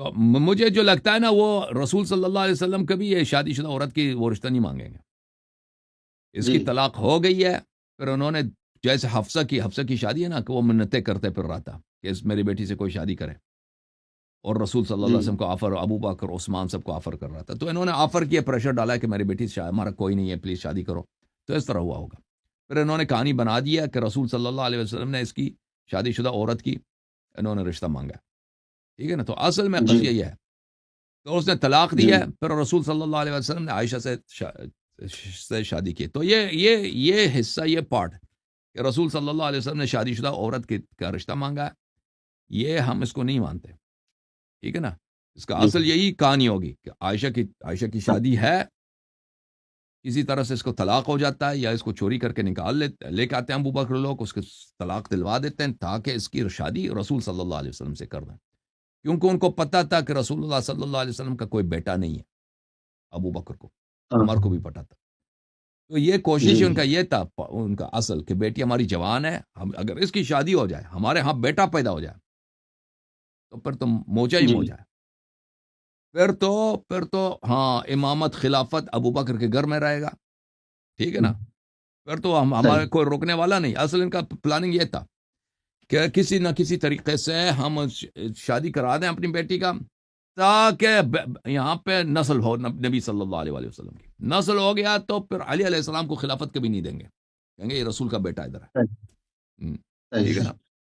تو مجھے جو لگتا ہے نا وہ رسول صلی اللہ علیہ وسلم کبھی یہ شادی شدہ عورت کی وہ رشتہ نہیں مانگیں گے. اس کی جی طلاق ہو گئی ہے، پھر انہوں نے جیسے حفصہ کی شادی ہے نا کہ وہ منتیں کرتے پھر رہا تھا کہ اس میری بیٹی سے کوئی شادی کرے، اور رسول صلی اللہ علیہ جی وسلم کو آفر، ابو بکر عثمان سب کو آفر کر رہا تھا، تو انہوں نے آفر کیا، پریشر ڈالا کہ میری بیٹی سے ہمارا کوئی نہیں ہے، پلیز شادی کرو. تو اس طرح ہوا ہوگا. پھر انہوں نے کہانی بنا دیا کہ رسول صلی اللہ علیہ وسلم نے اس کی شادی شدہ عورت کی انہوں نے رشتہ مانگا. ٹھیک ہے نا. تو اصل میں جی قضیہ یہ ہے. تو اس نے طلاق جی دیا، پھر رسول صلی اللہ علیہ وسلم نے عائشہ سے شادی کی. تو یہ حصہ، یہ پارٹ کہ رسول صلی اللہ علیہ وسلم نے شادی شدہ عورت کا رشتہ مانگا، یہ ہم اس کو نہیں مانتے. ٹھیک ہے نا. اس کا جی اصل یہی کہانی ہوگی کہ عائشہ کی شادی ہے، کسی طرح سے اس کو طلاق ہو جاتا ہے، یا اس کو چوری کر کے لے کے آتے ہیں ابو بکر لوگ، اس کے طلاق دلوا دیتے ہیں تاکہ اس کی شادی رسول صلی اللہ علیہ وسلم سے کر دیں. کیونکہ ان کو پتا تھا کہ رسول اللہ صلی اللہ علیہ وسلم کا کوئی بیٹا نہیں ہے. ابو بکر کو، ہاں عمر کو بھی پتا تھا. تو یہ کوشش جی ان کا یہ تھا، ان کا اصل کہ بیٹی ہماری جوان ہے، اگر اس کی شادی ہو جائے، ہمارے ہاں بیٹا پیدا ہو جائے، تو پھر تو موجہ ہی جی موجہ ہے. پھر تو ہاں امامت خلافت ابو بکر کے گھر میں رہے گا. ٹھیک ہے نا. پھر تو صحیح ہمارے کوئی روکنے والا نہیں. اصل ان کا پلاننگ یہ تھا کہ کسی نہ کسی طریقے سے ہم شادی کرا دیں اپنی بیٹی کا، تاکہ یہاں پہ نسل ہو نبی صلی اللہ علیہ وسلم کی. نسل ہو گیا تو پھر علی علیہ السلام کو خلافت کبھی نہیں دیں گے، کہیں گے یہ رسول کا بیٹا ادھر ہے. صحیح ٹھیک ہے صحیح. نا.